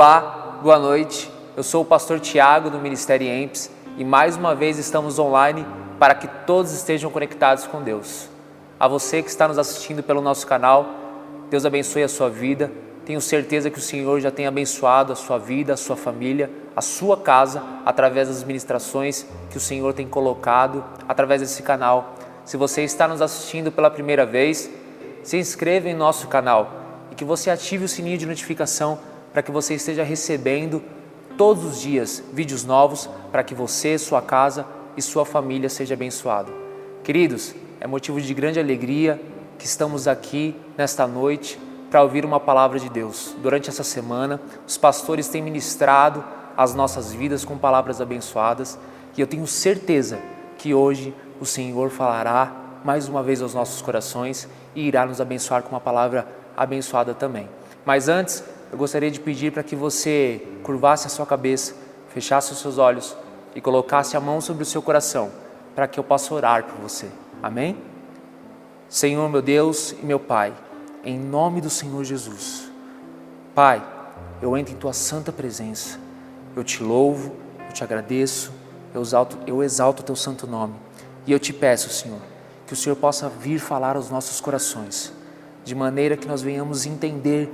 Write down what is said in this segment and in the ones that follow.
Olá, boa noite. Eu sou o pastor Tiago do Ministério EMPS e mais uma vez estamos online para que todos estejam conectados com Deus. A você que está nos assistindo pelo nosso canal, Deus abençoe a sua vida. Tenho certeza que o Senhor já tem abençoado a sua vida, a sua família, a sua casa, através das ministrações que o Senhor tem colocado através desse canal. Se você está nos assistindo pela primeira vez, se inscreva em nosso canal e que você ative o sininho de notificação para que você esteja recebendo todos os dias vídeos novos para que você, sua casa e sua família seja abençoado. Queridos, é motivo de grande alegria que estamos aqui nesta noite para ouvir uma palavra de Deus. Durante essa semana, os pastores têm ministrado as nossas vidas com palavras abençoadas e eu tenho certeza que hoje o Senhor falará mais uma vez aos nossos corações e irá nos abençoar com uma palavra abençoada também. Mas antes, eu gostaria de pedir para que você curvasse a sua cabeça, fechasse os seus olhos e colocasse a mão sobre o seu coração para que eu possa orar por você. Amém? Senhor, meu Deus e meu Pai, em nome do Senhor Jesus, Pai, eu entro em Tua santa presença, eu Te louvo, eu Te agradeço, eu exalto o Teu santo nome e eu Te peço, Senhor, que o Senhor possa vir falar aos nossos corações, de maneira que nós venhamos entender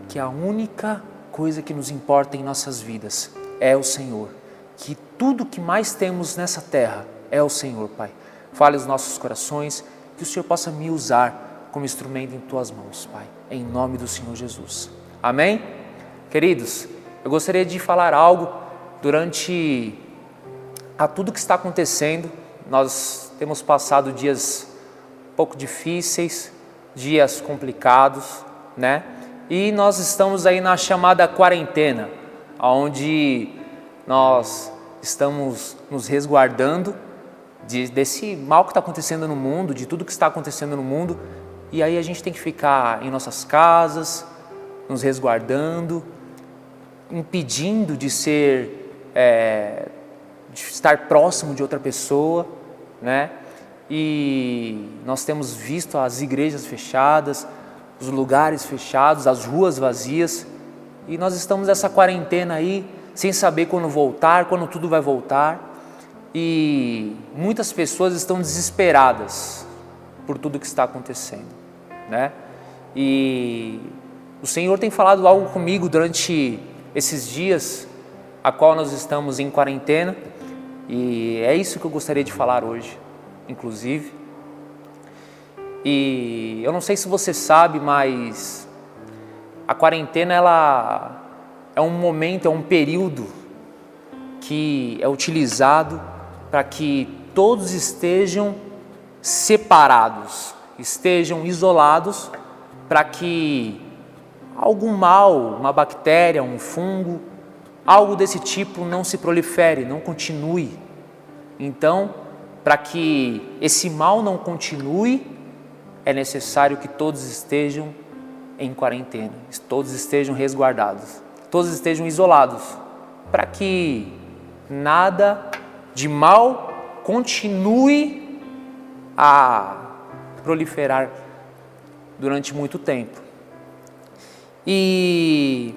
que a única coisa que nos importa em nossas vidas é o Senhor, que tudo que mais temos nessa terra é o Senhor, Pai. Fale os nossos corações, que o Senhor possa me usar como instrumento em Tuas mãos, Pai, em nome do Senhor Jesus. Amém? Queridos, eu gostaria de falar algo durante a tudo que está acontecendo. Nós temos passado dias um pouco difíceis, dias complicados, né? E nós estamos aí na chamada quarentena, onde nós estamos nos resguardando desse mal que está acontecendo no mundo, de tudo que está acontecendo no mundo. E aí a gente tem que ficar em nossas casas, nos resguardando, impedindo de estar próximo de outra pessoa, né? E nós temos visto as igrejas fechadas, os lugares fechados, as ruas vazias, e nós estamos nessa quarentena aí, sem saber quando voltar, quando tudo vai voltar, e muitas pessoas estão desesperadas por tudo que está acontecendo, né? E o Senhor tem falado algo comigo durante esses dias, a qual nós estamos em quarentena, e é isso que eu gostaria de falar hoje, inclusive. E eu não sei se você sabe, mas a quarentena ela é um momento, é um período que é utilizado para que todos estejam separados, estejam isolados, para que algum mal, uma bactéria, um fungo, algo desse tipo não se prolifere, não continue. Então, para que esse mal não continue, é necessário que todos estejam em quarentena, todos estejam resguardados, todos estejam isolados, para que nada de mal continue a proliferar durante muito tempo. E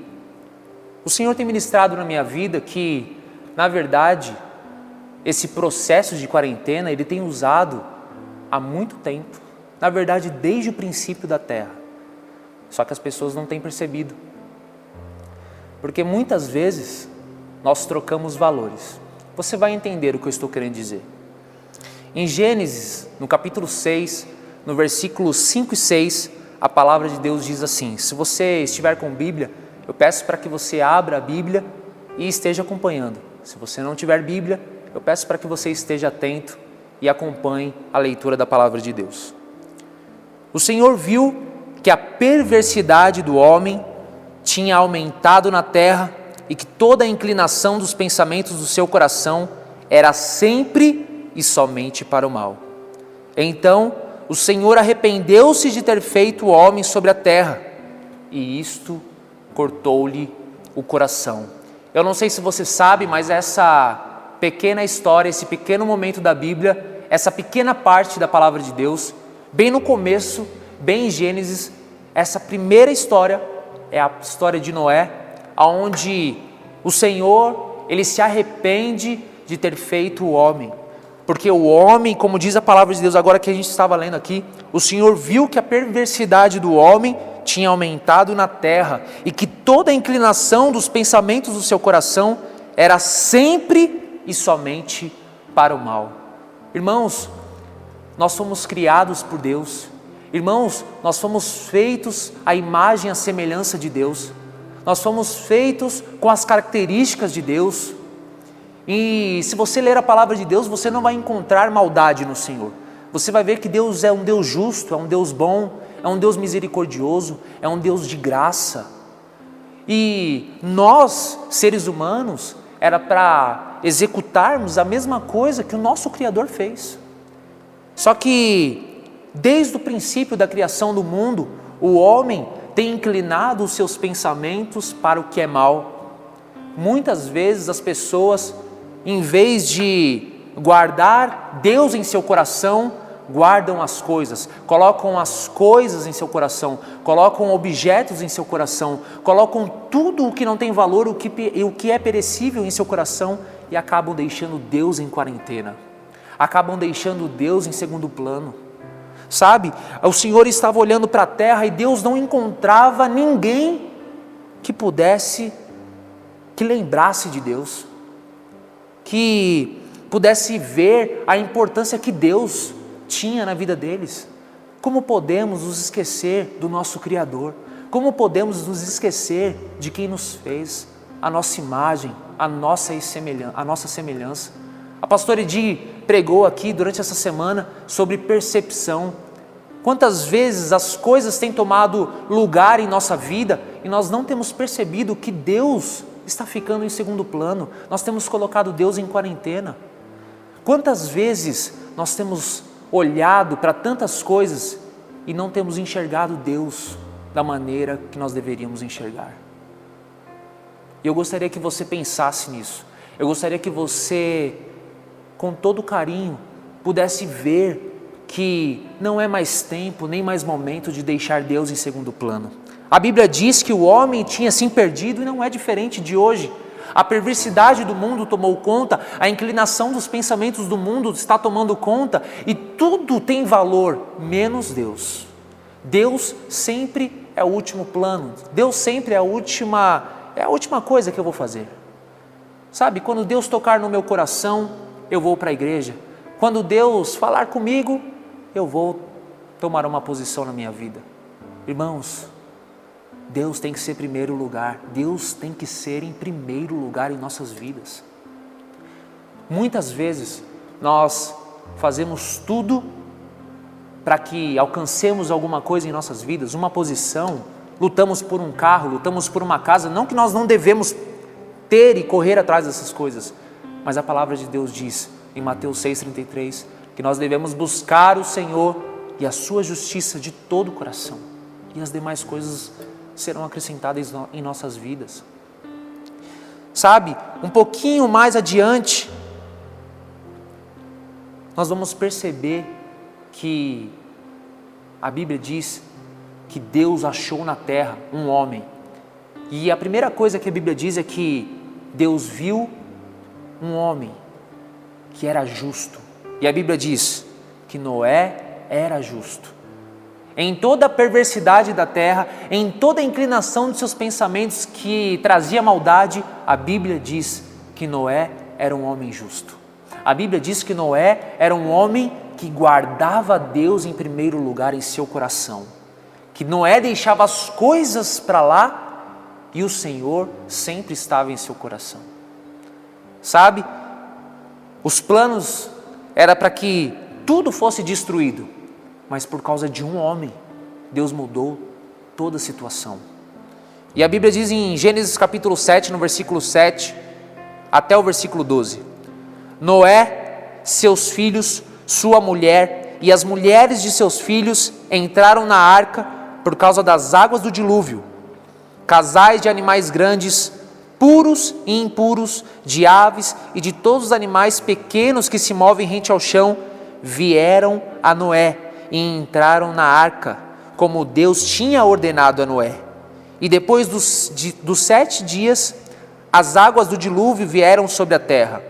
o Senhor tem ministrado na minha vida que, na verdade, esse processo de quarentena, Ele tem usado há muito tempo. Na verdade, desde o princípio da terra. Só que as pessoas não têm percebido. Porque muitas vezes nós trocamos valores. Você vai entender o que eu estou querendo dizer. Em Gênesis, no capítulo 6, no versículos 5 e 6, a palavra de Deus diz assim: se você estiver com Bíblia, eu peço para que você abra a Bíblia e esteja acompanhando. Se você não tiver Bíblia, eu peço para que você esteja atento e acompanhe a leitura da palavra de Deus. O Senhor viu que a perversidade do homem tinha aumentado na terra e que toda a inclinação dos pensamentos do seu coração era sempre e somente para o mal. Então o Senhor arrependeu-se de ter feito o homem sobre a terra, e isto cortou-lhe o coração. Eu não sei se você sabe, mas essa pequena história, esse pequeno momento da Bíblia, essa pequena parte da palavra de Deus, bem no começo, bem em Gênesis, essa primeira história é a história de Noé, onde o Senhor, Ele se arrepende de ter feito o homem. Porque o homem, como diz a palavra de Deus agora que a gente estava lendo aqui, o Senhor viu que a perversidade do homem tinha aumentado na terra e que toda a inclinação dos pensamentos do seu coração era sempre e somente para o mal. Irmãos, nós fomos criados por Deus. Irmãos, nós fomos feitos à imagem e à semelhança de Deus. Nós fomos feitos com as características de Deus. E se você ler a palavra de Deus, você não vai encontrar maldade no Senhor. Você vai ver que Deus é um Deus justo, é um Deus bom, é um Deus misericordioso, é um Deus de graça. E nós, seres humanos, era para executarmos a mesma coisa que o nosso Criador fez. Só que, desde o princípio da criação do mundo, o homem tem inclinado os seus pensamentos para o que é mal. Muitas vezes as pessoas, em vez de guardar Deus em seu coração, guardam as coisas, colocam as coisas em seu coração, colocam objetos em seu coração, colocam tudo o que não tem valor, o que é perecível em seu coração e acabam deixando Deus em quarentena, acabam deixando Deus em segundo plano. Sabe, o Senhor estava olhando para a terra e Deus não encontrava ninguém que lembrasse de Deus, que pudesse ver a importância que Deus tinha na vida deles. Como podemos nos esquecer do nosso Criador? Como podemos nos esquecer de quem nos fez, a nossa imagem, a nossa semelhança? A pastora Edi pregou aqui durante essa semana sobre percepção. Quantas vezes as coisas têm tomado lugar em nossa vida e nós não temos percebido que Deus está ficando em segundo plano, nós temos colocado Deus em quarentena. Quantas vezes nós temos olhado para tantas coisas e não temos enxergado Deus da maneira que nós deveríamos enxergar? E eu gostaria que você pensasse nisso. Eu gostaria que você, com todo carinho, pudesse ver que não é mais tempo, nem mais momento de deixar Deus em segundo plano. A Bíblia diz que o homem tinha se perdido e não é diferente de hoje. A perversidade do mundo tomou conta, a inclinação dos pensamentos do mundo está tomando conta e tudo tem valor, menos Deus. Deus sempre é o último plano, Deus sempre é a última coisa que eu vou fazer. Sabe, quando Deus tocar no meu coração, eu vou para a igreja. Quando Deus falar comigo, eu vou tomar uma posição na minha vida. Irmãos, Deus tem que ser primeiro lugar, Deus tem que ser em primeiro lugar em nossas vidas. Muitas vezes nós fazemos tudo para que alcancemos alguma coisa em nossas vidas, uma posição, lutamos por um carro, lutamos por uma casa, não que nós não devemos ter e correr atrás dessas coisas, mas a palavra de Deus diz em Mateus 6,33, que nós devemos buscar o Senhor e a sua justiça de todo o coração, e as demais coisas serão acrescentadas em nossas vidas. Sabe, um pouquinho mais adiante, nós vamos perceber que a Bíblia diz que Deus achou na terra um homem, e a primeira coisa que a Bíblia diz é que Deus viu um homem que era justo, e a Bíblia diz que Noé era justo. Em toda a perversidade da terra, em toda a inclinação de seus pensamentos que trazia maldade, a Bíblia diz que Noé era um homem justo. A Bíblia diz que Noé era um homem que guardava Deus em primeiro lugar em seu coração, que Noé deixava as coisas para lá e o Senhor sempre estava em seu coração. Sabe, os planos era para que tudo fosse destruído, mas por causa de um homem, Deus mudou toda a situação. E a Bíblia diz em Gênesis capítulo 7, no versículo 7, até o versículo 12, Noé, seus filhos, sua mulher e as mulheres de seus filhos entraram na arca por causa das águas do dilúvio. Casais de animais grandes, puros e impuros, de aves e de todos os animais pequenos que se movem rente ao chão, vieram a Noé e entraram na arca, como Deus tinha ordenado a Noé. E depois dos 7 dias, as águas do dilúvio vieram sobre a terra.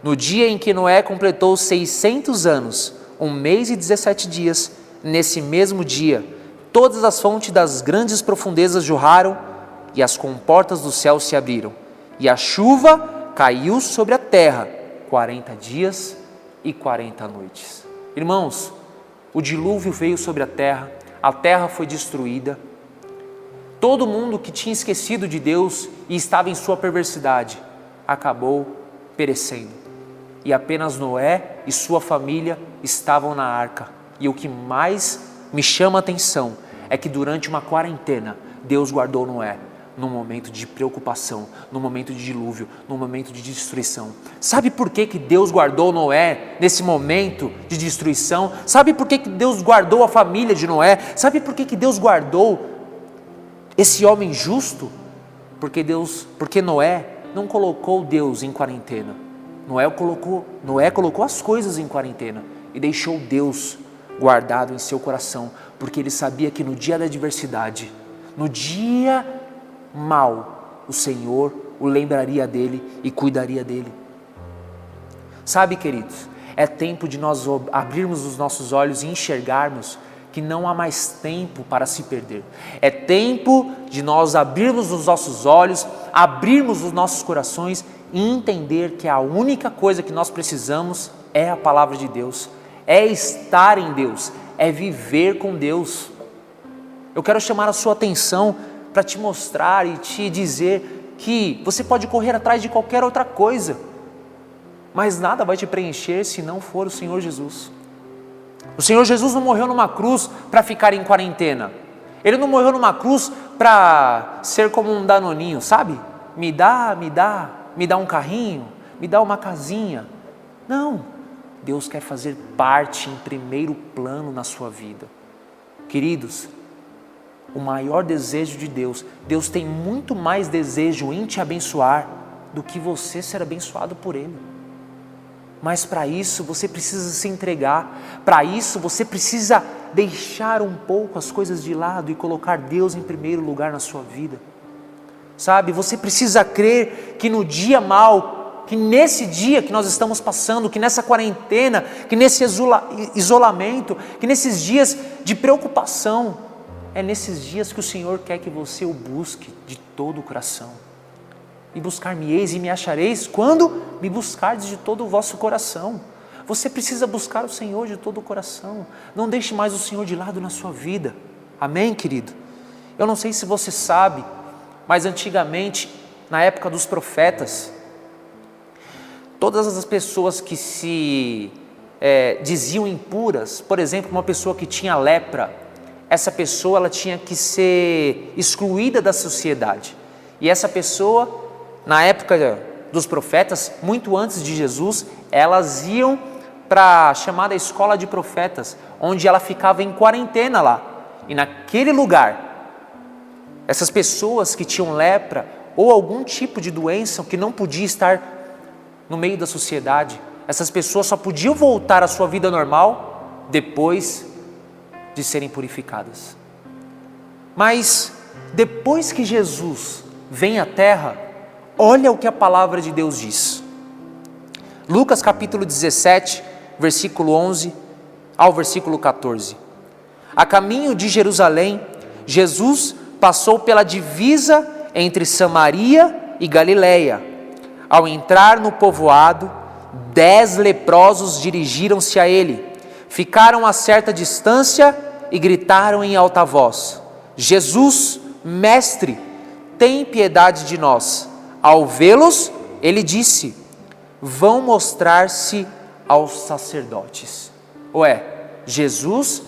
No dia em que Noé completou 600 anos, 1 mês e 17 dias, nesse mesmo dia, todas as fontes das grandes profundezas jorraram e as comportas do céu se abriram. E a chuva caiu sobre a terra 40 dias e 40 noites. Irmãos, o dilúvio veio sobre a terra foi destruída. Todo mundo que tinha esquecido de Deus e estava em sua perversidade acabou perecendo. E apenas Noé e sua família estavam na arca. E o que mais me chama a atenção é que durante uma quarentena, Deus guardou Noé num momento de preocupação, num momento de dilúvio, num momento de destruição. Sabe por que Deus guardou Noé nesse momento de destruição? Sabe por que Deus guardou a família de Noé? Sabe por que Deus guardou esse homem justo? Porque Noé não colocou Deus em quarentena. Noé colocou as coisas em quarentena e deixou Deus guardado em seu coração, porque ele sabia que no dia da adversidade, no dia mal, o Senhor o lembraria dele e cuidaria dele. Sabe, queridos, é tempo de nós abrirmos os nossos olhos e enxergarmos que não há mais tempo para se perder. É tempo de nós abrirmos os nossos olhos, abrirmos os nossos corações e entender que a única coisa que nós precisamos é a palavra de Deus, é estar em Deus, é viver com Deus. Eu quero chamar a sua atenção para te mostrar e te dizer que você pode correr atrás de qualquer outra coisa, mas nada vai te preencher se não for o Senhor Jesus. O Senhor Jesus não morreu numa cruz para ficar em quarentena. Ele não morreu numa cruz para ser como um danoninho, sabe? Me dá um carrinho, me dá uma casinha. Não, Deus quer fazer parte em primeiro plano na sua vida. Queridos, o maior desejo de Deus tem muito mais desejo em te abençoar do que você ser abençoado por Ele. Mas para isso você precisa se entregar, para isso você precisa deixar um pouco as coisas de lado e colocar Deus em primeiro lugar na sua vida. Sabe, você precisa crer que no dia mau, que nesse dia que nós estamos passando, que nessa quarentena, que nesse isolamento, que nesses dias de preocupação, é nesses dias que o Senhor quer que você o busque de todo o coração. E buscar-me-eis e me achareis quando me buscardes de todo o vosso coração. Você precisa buscar o Senhor de todo o coração. Não deixe mais o Senhor de lado na sua vida. Amém, querido? Eu não sei se você sabe, mas antigamente, na época dos profetas, todas as pessoas que se diziam impuras, por exemplo, uma pessoa que tinha lepra, essa pessoa ela tinha que ser excluída da sociedade. E essa pessoa, na época dos profetas, muito antes de Jesus, elas iam para a chamada escola de profetas, onde ela ficava em quarentena lá. E naquele lugar, essas pessoas que tinham lepra ou algum tipo de doença que não podia estar no meio da sociedade, essas pessoas só podiam voltar à sua vida normal depois de serem purificadas. Mas depois que Jesus vem à terra, olha o que a palavra de Deus diz. Lucas capítulo 17, versículo 11 ao versículo 14. A caminho de Jerusalém, Jesus passou pela divisa entre Samaria e Galileia. Ao entrar no povoado, 10 leprosos dirigiram-se a ele, ficaram a certa distância e gritaram em alta voz: Jesus, mestre, tem piedade de nós. Ao vê-los, ele disse: vão mostrar-se aos sacerdotes. Jesus,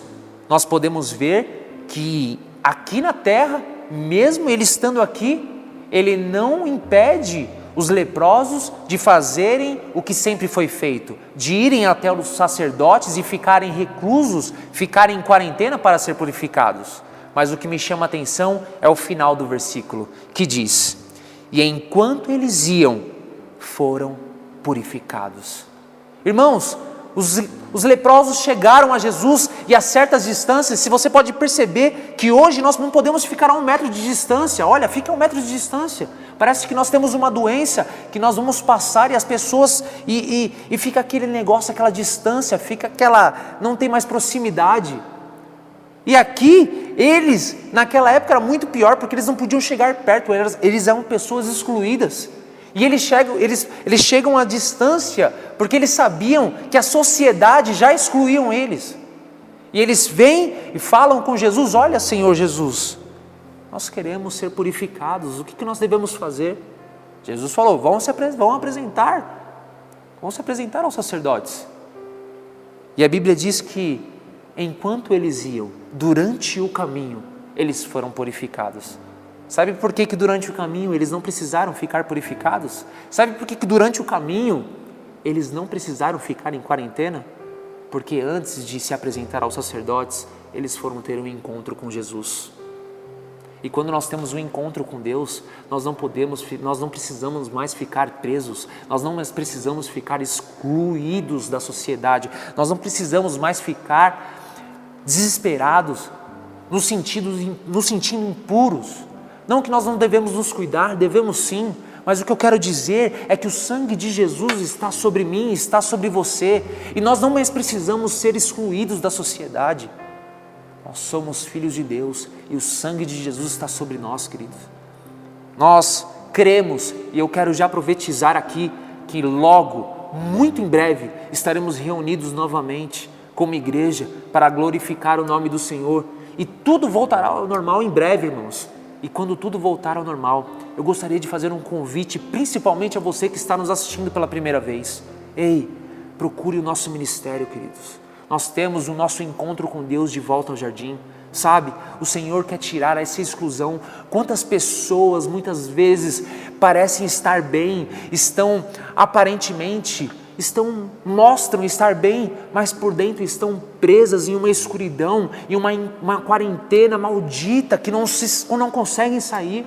nós podemos ver que aqui na terra, mesmo ele estando aqui, ele não impede os leprosos de fazerem o que sempre foi feito, de irem até os sacerdotes e ficarem reclusos, ficarem em quarentena para ser purificados. Mas o que me chama a atenção é o final do versículo, que diz: e enquanto eles iam, foram purificados. Irmãos, Os leprosos chegaram a Jesus e a certas distâncias. Se você pode perceber que hoje nós não podemos ficar a 1 metro de distância. Olha, fica a 1 metro de distância. Parece que nós temos uma doença que nós vamos passar e as pessoas, e fica aquele negócio, aquela distância, fica aquela, não tem mais proximidade. E aqui, eles, naquela época era muito pior, porque eles não podiam chegar perto, eles eram pessoas excluídas. E eles chegam à distância, porque eles sabiam que a sociedade já excluíam eles. E eles vêm e falam com Jesus: olha, Senhor Jesus, nós queremos ser purificados, o que nós devemos fazer? Jesus falou: vão se apresentar aos sacerdotes. E a Bíblia diz que enquanto eles iam, durante o caminho, eles foram purificados. Sabe por que durante o caminho eles não precisaram ficar purificados? Sabe por que durante o caminho eles não precisaram ficar em quarentena? Porque antes de se apresentar aos sacerdotes, eles foram ter um encontro com Jesus. E quando nós temos um encontro com Deus, nós não precisamos mais ficar presos, nós não mais precisamos ficar excluídos da sociedade, nós não precisamos mais ficar desesperados, nos sentindo impuros. Não que nós não devemos nos cuidar, devemos sim, mas o que eu quero dizer é que o sangue de Jesus está sobre mim, está sobre você, e nós não mais precisamos ser excluídos da sociedade. Nós somos filhos de Deus e o sangue de Jesus está sobre nós, queridos. Nós cremos, e eu quero já profetizar aqui, que logo, muito em breve, estaremos reunidos novamente como igreja para glorificar o nome do Senhor, e tudo voltará ao normal em breve, irmãos. E quando tudo voltar ao normal, eu gostaria de fazer um convite, principalmente a você que está nos assistindo pela primeira vez. Ei, procure o nosso ministério, queridos. Nós temos o nosso encontro com Deus de volta ao jardim. Sabe, o Senhor quer tirar essa exclusão. Quantas pessoas muitas vezes parecem estar bem, mostram estar bem, mas por dentro estão presas em uma escuridão, em uma quarentena maldita que não conseguem sair,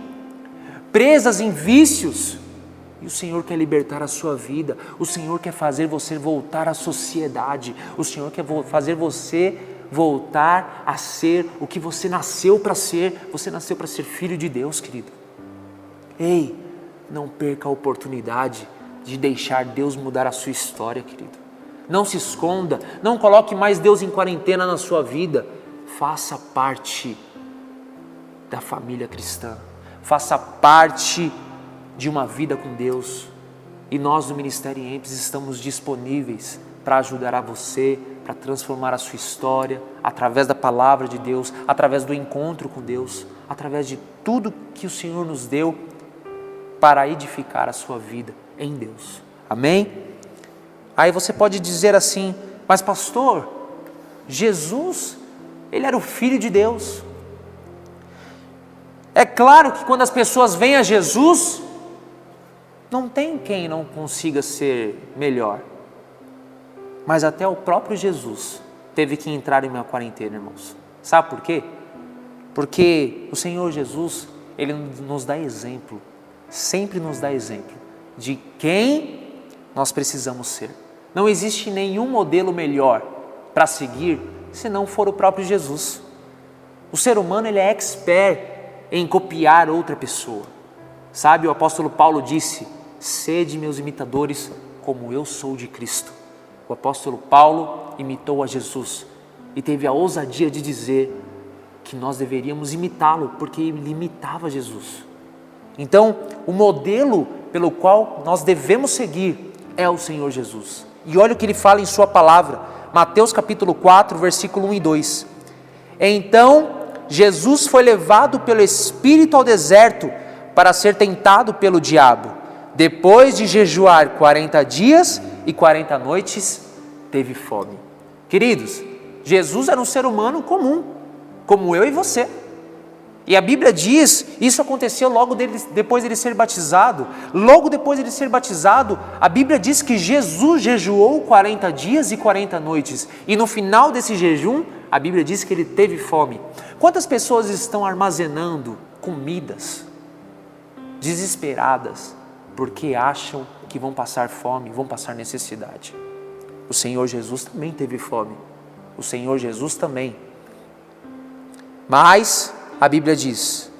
presas em vícios. E o Senhor quer libertar a sua vida, o Senhor quer fazer você voltar à sociedade, o Senhor quer fazer você voltar a ser o que você nasceu para ser. Você nasceu para ser filho de Deus, querido. Ei, não perca a oportunidade de deixar Deus mudar a sua história, querido. Não se esconda, não coloque mais Deus em quarentena na sua vida. Faça parte da família cristã, faça parte de uma vida com Deus. E nós do Ministério EMPS estamos disponíveis para ajudar a você, para transformar a sua história, através da palavra de Deus, através do encontro com Deus, através de tudo que o Senhor nos deu para edificar a sua vida em Deus. Amém? Aí você pode dizer assim: mas pastor, Jesus, ele era o Filho de Deus. É claro que quando as pessoas vêm a Jesus, não tem quem não consiga ser melhor. Mas até o próprio Jesus teve que entrar em uma quarentena, irmãos. Sabe por quê? Porque o Senhor Jesus, ele nos dá exemplo, sempre nos dá exemplo de quem nós precisamos ser. Não existe nenhum modelo melhor para seguir se não for o próprio Jesus. O ser humano, ele é expert em copiar outra pessoa. Sabe, o apóstolo Paulo disse: sede meus imitadores como eu sou de Cristo. O apóstolo Paulo imitou a Jesus e teve a ousadia de dizer que nós deveríamos imitá-lo, porque ele imitava Jesus. Então, o modelo pelo qual nós devemos seguir é o Senhor Jesus. E olha o que ele fala em sua palavra, Mateus capítulo 4, versículo 1 e 2. Então, Jesus foi levado pelo Espírito ao deserto para ser tentado pelo diabo. Depois de jejuar 40 dias e 40 noites, teve fome. Queridos, Jesus era um ser humano comum, como eu e você. E a Bíblia diz, isso aconteceu logo depois dele ser batizado. Logo depois dele ser batizado, a Bíblia diz que Jesus jejuou 40 dias e 40 noites. E no final desse jejum, a Bíblia diz que ele teve fome. Quantas pessoas estão armazenando comidas desesperadas porque acham que vão passar fome, vão passar necessidade? O Senhor Jesus também teve fome. O Senhor Jesus também. Mas a Bíblia diz: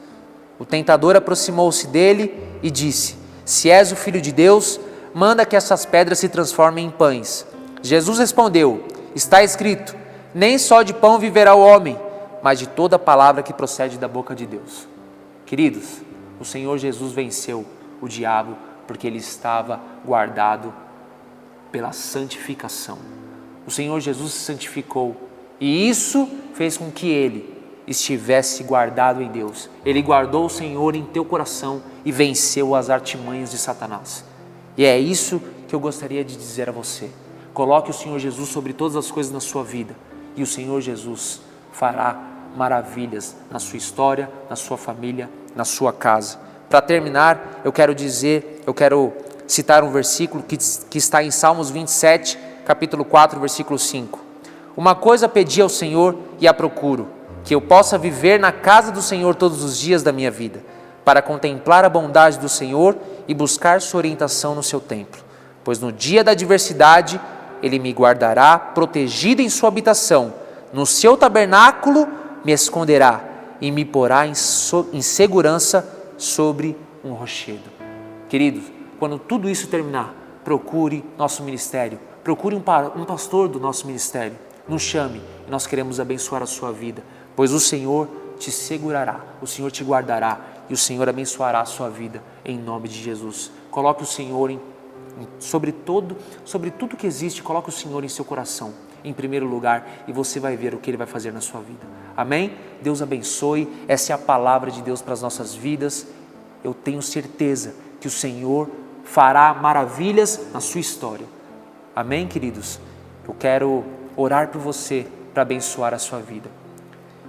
o tentador aproximou-se dele e disse: se és o Filho de Deus, manda que essas pedras se transformem em pães. Jesus respondeu: está escrito, nem só de pão viverá o homem, mas de toda palavra que procede da boca de Deus. Queridos, o Senhor Jesus venceu o diabo porque ele estava guardado pela santificação. O Senhor Jesus se santificou e isso fez com que ele estivesse guardado em Deus. Ele guardou o Senhor em teu coração e venceu as artimanhas de Satanás. E é isso que eu gostaria de dizer a você. Coloque o Senhor Jesus sobre todas as coisas na sua vida e o Senhor Jesus fará maravilhas na sua história, na sua família, na sua casa. Para terminar, eu quero citar um versículo que está em Salmos 27, capítulo 4, versículo 5. Uma coisa pedi ao Senhor e a procuro, que eu possa viver na casa do Senhor todos os dias da minha vida, para contemplar a bondade do Senhor e buscar sua orientação no seu templo. Pois no dia da adversidade, Ele me guardará protegido em sua habitação, no seu tabernáculo me esconderá e me porá em segurança sobre um rochedo. Queridos, quando tudo isso terminar, procure nosso ministério, procure um pastor do nosso ministério, nos chame e nós queremos abençoar a sua vida, pois o Senhor te segurará, o Senhor te guardará e o Senhor abençoará a sua vida em nome de Jesus. Coloque o Senhor sobre tudo que existe, coloque o Senhor em seu coração, em primeiro lugar, e você vai ver o que Ele vai fazer na sua vida. Amém? Deus abençoe, essa é a palavra de Deus para as nossas vidas. Eu tenho certeza que o Senhor fará maravilhas na sua história. Amém, queridos? Eu quero orar por você para abençoar a sua vida.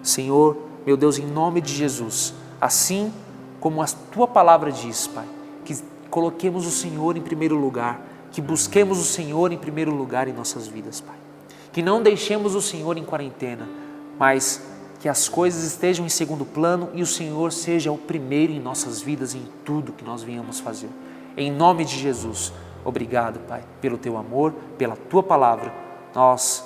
Senhor, meu Deus, em nome de Jesus, assim como a Tua palavra diz, Pai, que coloquemos o Senhor em primeiro lugar, que busquemos o Senhor em primeiro lugar em nossas vidas, Pai. Que não deixemos o Senhor em quarentena, mas que as coisas estejam em segundo plano e o Senhor seja o primeiro em nossas vidas, em tudo que nós venhamos fazer. Em nome de Jesus, obrigado, Pai, pelo Teu amor, pela Tua palavra. Nós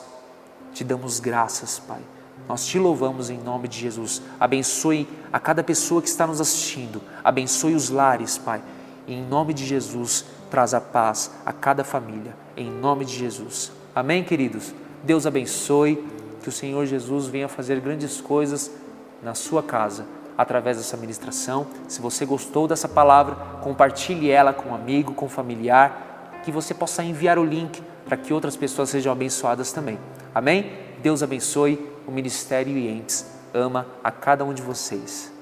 te damos graças, Pai. Nós te louvamos em nome de Jesus. Abençoe a cada pessoa que está nos assistindo. Abençoe os lares, Pai. Em nome de Jesus, traz a paz a cada família. Em nome de Jesus. Amém, queridos? Deus abençoe. Que o Senhor Jesus venha fazer grandes coisas na sua casa, através dessa ministração. Se você gostou dessa palavra, compartilhe ela com um amigo, com um familiar, que você possa enviar o link para que outras pessoas sejam abençoadas também. Amém? Deus abençoe. O Ministério IEMPS ama a cada um de vocês.